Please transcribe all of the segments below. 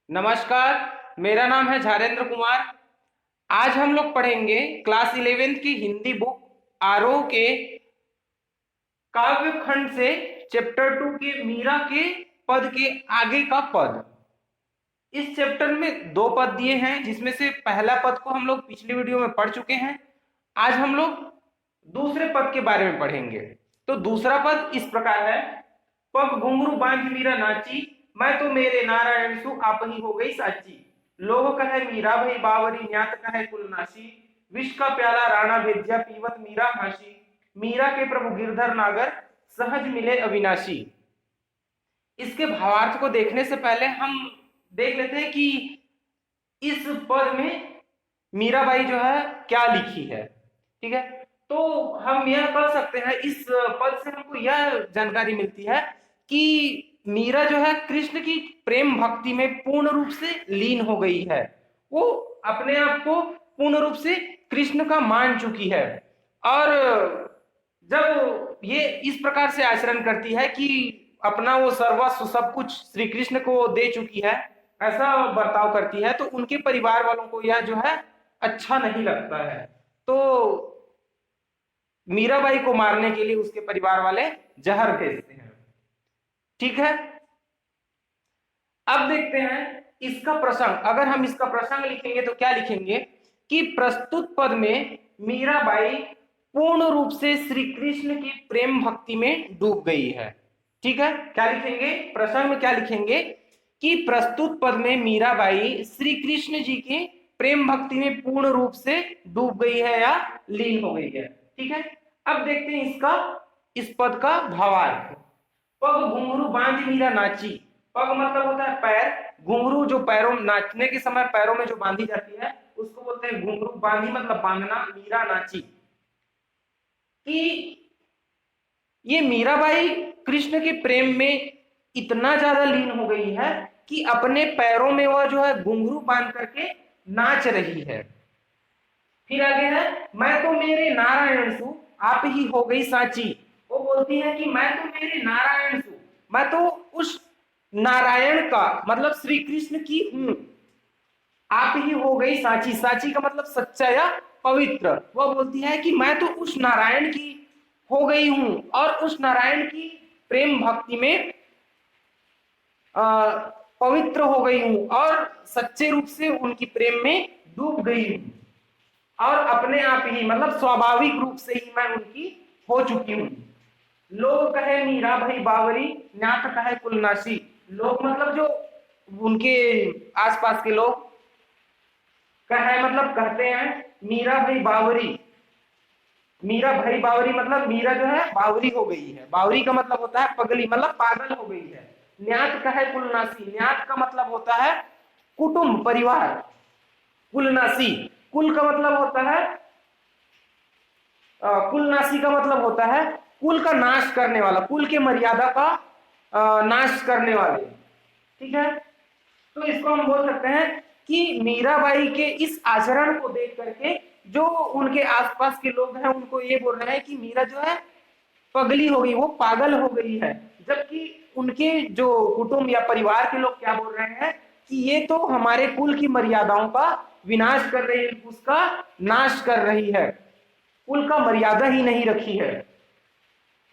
नमस्कार। मेरा नाम है झारेंद्र कुमार। आज हम लोग पढ़ेंगे क्लास 11th की हिंदी बुक आरोह के काव्य खंड से चैप्टर 2 के मीरा के पद के आगे का पद। इस चैप्टर में दो पद दिए हैं, जिसमें से पहला पद को हम लोग पिछली वीडियो में पढ़ चुके हैं। आज हम लोग दूसरे पद के बारे में पढ़ेंगे। तो दूसरा पद इस प्रकार है। पग घुंघरू बांध मीरा नाची, मैं तो मेरे नारायण सु आप ही हो गई साची। लोग कहे मीरा भई बावरी, न्यात कहे कुलनाशी। विष का प्याला राणा भेज्या, पीवत मीरा हाशी। मीरा के प्रभु गिरधर नागर, सहज मिले अविनाशी। इसके भावार्थ को देखने से पहले हम देख लेते हैं कि इस पद में मीराबाई जो है क्या लिखी है। ठीक है, तो हम यह कर सकते हैं, इस पद से हमको यह जानकारी मिलती है कि मीरा जो है कृष्ण की प्रेम भक्ति में पूर्ण रूप से लीन हो गई है। वो अपने आप को पूर्ण रूप से कृष्ण का मान चुकी है, और जब ये इस प्रकार से आचरण करती है कि अपना वो सर्वस्व सब कुछ श्री कृष्ण को दे चुकी है, ऐसा बर्ताव करती है, तो उनके परिवार वालों को यह जो है अच्छा नहीं लगता है। तो मीराबाई को मारने के लिए उसके परिवार वाले जहर भेजते हैं। ठीक है, अब देखते हैं इसका प्रसंग। अगर हम इसका प्रसंग लिखेंगे तो क्या लिखेंगे कि प्रस्तुत पद में मीराबाई पूर्ण रूप से श्री कृष्ण की प्रेम भक्ति में डूब गई है। ठीक है, क्या लिखेंगे प्रसंग में, क्या लिखेंगे कि प्रस्तुत पद में मीराबाई श्री कृष्ण जी की प्रेम भक्ति में पूर्ण रूप से डूब गई है या लीन हो गई है। ठीक है, अब देखते हैं इस पद का भावार्थ। पग घुंघरू बांध मीरा नाची। पग मतलब होता है पैर, घुंघरू जो पैरों नाचने के समय पैरों में जो बांधी जाती है उसको बोलते हैं घुंघरू। बांधी मतलब बांधना, मीरा नाची। कि ये मीराबाई कृष्ण के प्रेम में इतना ज्यादा लीन हो गई है कि अपने पैरों में वह जो है घुंघरू बांध करके नाच रही है। फिर आगे है, मैं तो मेरे नारायण सु आप ही हो गई साची। वो बोलती है कि मैं तो मेरे नारायण सु, मैं तो उस नारायण का मतलब श्री कृष्ण की हूं। आप ही हो गई साची, साची का मतलब सच्चा या पवित्र। वह बोलती है कि मैं तो उस नारायण की हो गई हूं और उस नारायण की प्रेम भक्ति में पवित्र हो गई हूं और सच्चे रूप से उनकी प्रेम में डूब गई हूं, और अपने आप ही मतलब स्वाभाविक रूप से ही मैं उनकी हो चुकी हूं। लोग कहे मीरा भाई बावरी, न्यात कहे कुलनाशी। लोग मतलब जो उनके आसपास के लोग, कहे मतलब कहते हैं, मीरा भाई बावरी। मीरा भाई बावरी मतलब मीरा जो है बावरी हो गई है। बावरी का मतलब होता है पगली, मतलब पागल हो गई है। न्यात कहे कुलनाशी, न्यात का मतलब होता है कुटुंब परिवार। कुलनाशी, कुल का मतलब होता है कुलनाशी का मतलब होता है कुल का नाश करने वाला, कुल के मर्यादा का नाश करने वाले। ठीक है, तो इसको हम बोल सकते हैं कि मीराबाई के इस आचरण को देख करके जो उनके आसपास के लोग हैं उनको ये बोल रहे हैं कि मीरा जो है पगली हो गई, वो पागल हो गई है। जबकि उनके जो कुटुंब या परिवार के लोग क्या बोल रहे हैं कि ये तो हमारे कुल की मर्यादाओं का विनाश कर रही है, उसका नाश कर रही है, कुल का मर्यादा ही नहीं रखी है।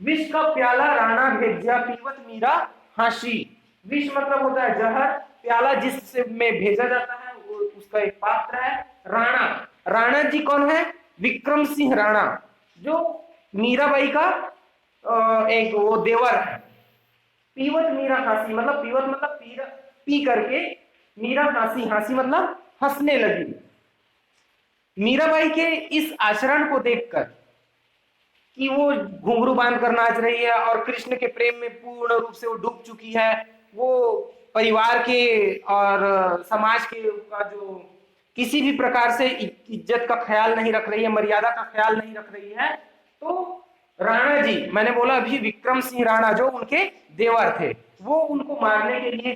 विष का प्याला राणा भेज्या, पीवत मीरा हाशी। विष मतलब होता है जहर, प्याला जिससे में भेजा जाता है वो उसका एक पात्र है। राणा, राणा जी कौन है? विक्रम सिंह राणा, जो मीराबाई का एक वो देवर है। पीवत मीरा हासी मतलब पीवत मतलब पी करके, मीरा हासी, हासी मतलब हंसने लगी। मीराबाई के इस आचरण को देखकर कि वो घुंघरू बांध कर नाच रही है और कृष्ण के प्रेम में पूर्ण रूप से वो डूब चुकी है, वो परिवार के और समाज के का जो किसी भी प्रकार से इज्जत का ख्याल नहीं रख रही है, मर्यादा का ख्याल नहीं रख रही है, तो राणा जी, मैंने बोला अभी विक्रम सिंह राणा जो उनके देवर थे, वो उनको मारने के लिए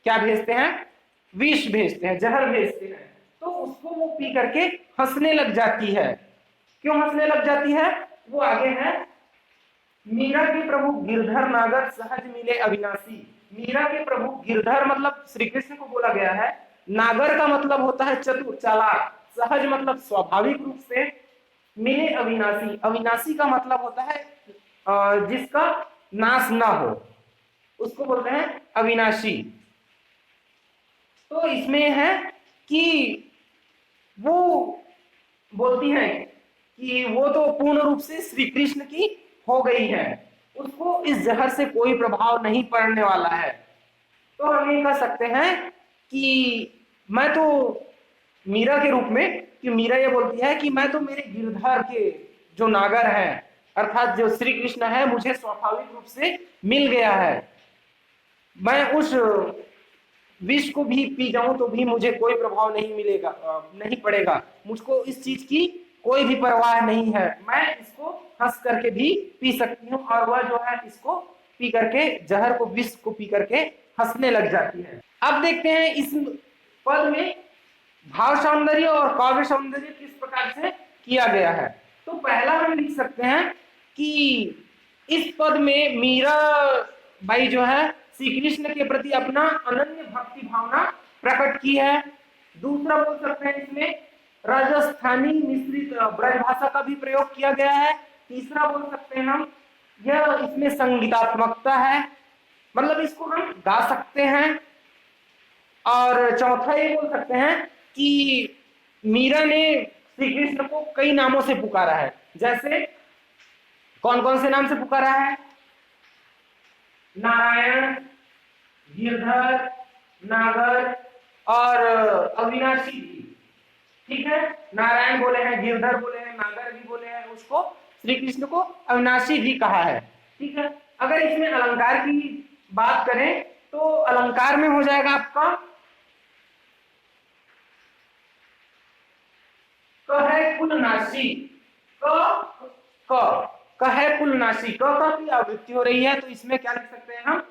क्या भेजते हैं? विष भेजते हैं, जहर भेजते हैं। तो उसको वो पी करके हंसने लग जाती है। क्यों हंसने लग जाती है? वो आगे है, मीरा के प्रभु गिरधर नागर सहज मिले अविनाशी। मीरा के प्रभु गिरधर मतलब श्री कृष्ण को बोला गया है। नागर का मतलब होता है चतुर, चालाक। सहज मतलब स्वाभाविक रूप से। मिले अविनाशी, अविनाशी का मतलब होता है जिसका नाश ना हो, उसको बोलते हैं अविनाशी। तो इसमें है कि वो बोलती है कि वो तो पूर्ण रूप से श्री कृष्ण की हो गई है, उसको इस जहर से कोई प्रभाव नहीं पड़ने वाला है। तो हम ये कह सकते हैं कि मैं तो मीरा के रूप में, कि मीरा ये बोलती है कि मैं तो मेरे गिरधर के जो नागर है अर्थात जो श्री कृष्ण है मुझे स्वाभाविक रूप से मिल गया है। मैं उस विष को भी पी जाऊं तो भी मुझे कोई प्रभाव नहीं मिलेगा, नहीं पड़ेगा। मुझको इस चीज की कोई भी परवाह नहीं है, मैं इसको हंस करके भी पी सकती हूँ। और वह जो है इसको पी करके, जहर को, विष को पी करके हंसने लग जाती है। अब देखते हैं इस पद में भाव सौंदर्य और काव्य सौंदर्य किस प्रकार से किया गया है। तो पहला हम लिख सकते हैं कि इस पद में मीरा बाई जो है श्री कृष्ण के प्रति अपना अनन्य भक्ति भावना प्रकट की है। दूसरा बोल सकते हैं इसमें राजस्थानी मिश्रित ब्रज भाषा का भी प्रयोग किया गया है। तीसरा बोल सकते हैं हम यह इसमें संगीतात्मकता है, मतलब इसको हम गा सकते हैं। और चौथा ये बोल सकते हैं कि मीरा ने श्री कृष्ण को कई नामों से पुकारा है। जैसे कौन कौन से नाम से पुकारा है? नारायण, गिरधर, नागर और अविनाशी भी। ठीक है, नारायण बोले हैं, गिरधर बोले हैं, नागर भी बोले हैं, उसको श्री कृष्ण को अविनाशी भी कहा है। ठीक है, अगर इसमें अलंकार की बात करें तो अलंकार में हो जाएगा आपका क है कुलनाशी, क है कुलनाशी, क का की आवृत्ति हो रही है तो इसमें क्या लिख सकते हैं हम?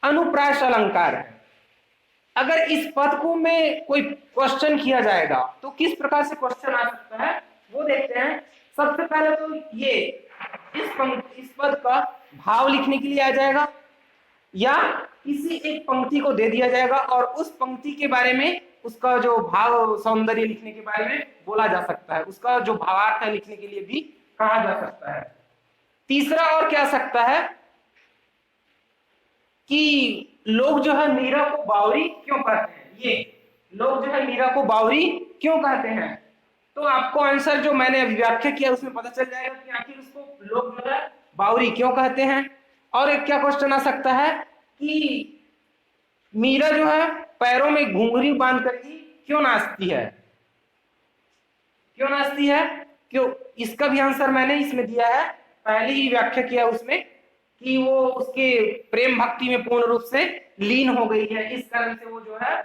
अनुप्रास अलंकार है। अगर इस पद को में कोई क्वेश्चन किया जाएगा तो किस प्रकार से क्वेश्चन आ सकता है वो देखते हैं। सबसे पहले तो ये इस पद का भाव लिखने के लिए आ जाएगा या किसी एक पंक्ति को दे दिया जाएगा और उस पंक्ति के बारे में, उसका जो भाव सौंदर्य लिखने के बारे में बोला जा सकता है, उसका जो भावार्थ है लिखने के लिए भी कहा जा सकता है। तीसरा और क्या सकता है कि लोग जो है मीरा को बावरी क्यों कहते हैं, ये लोग जो है मीरा को बावरी क्यों कहते हैं। तो आपको आंसर जो मैंने व्याख्या किया उसमें पता चल जाएगा कि आखिर उसको लोग जो है बावरी क्यों कहते हैं। और एक क्या क्वेश्चन आ सकता है कि मीरा जो है पैरों में घुंघरू बांध कर ही क्यों नाचती है, क्यों नाचती है, क्यों? इसका भी आंसर मैंने इसमें दिया है, पहले ही व्याख्या किया उसमें कि वो उसके प्रेम भक्ति में पूर्ण रूप से लीन हो गई है, इस कारण से वो जो है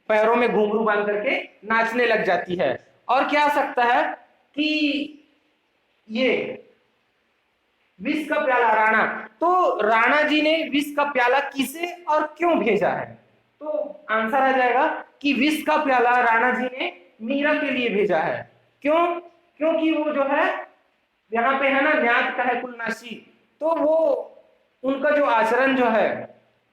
पैरों में घुंघरू बांध करके नाचने लग जाती है। और क्या सकता है कि ये विष का प्याला राणा, तो राणा जी ने विष का प्याला किसे और क्यों भेजा है। तो आंसर आ जाएगा कि विष का प्याला राणा जी ने मीरा के लिए भेजा है। क्यों? क्योंकि वो जो है यहाँ पे है ना न्यात का है कुलनाशी, तो वो उनका जो आचरण जो है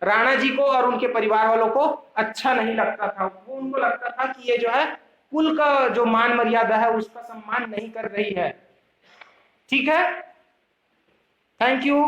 राणा जी को और उनके परिवार वालों को अच्छा नहीं लगता था। वो उनको लगता था कि ये जो है कुल का जो मान मर्यादा है उसका सम्मान नहीं कर रही है। ठीक है, थैंक यू।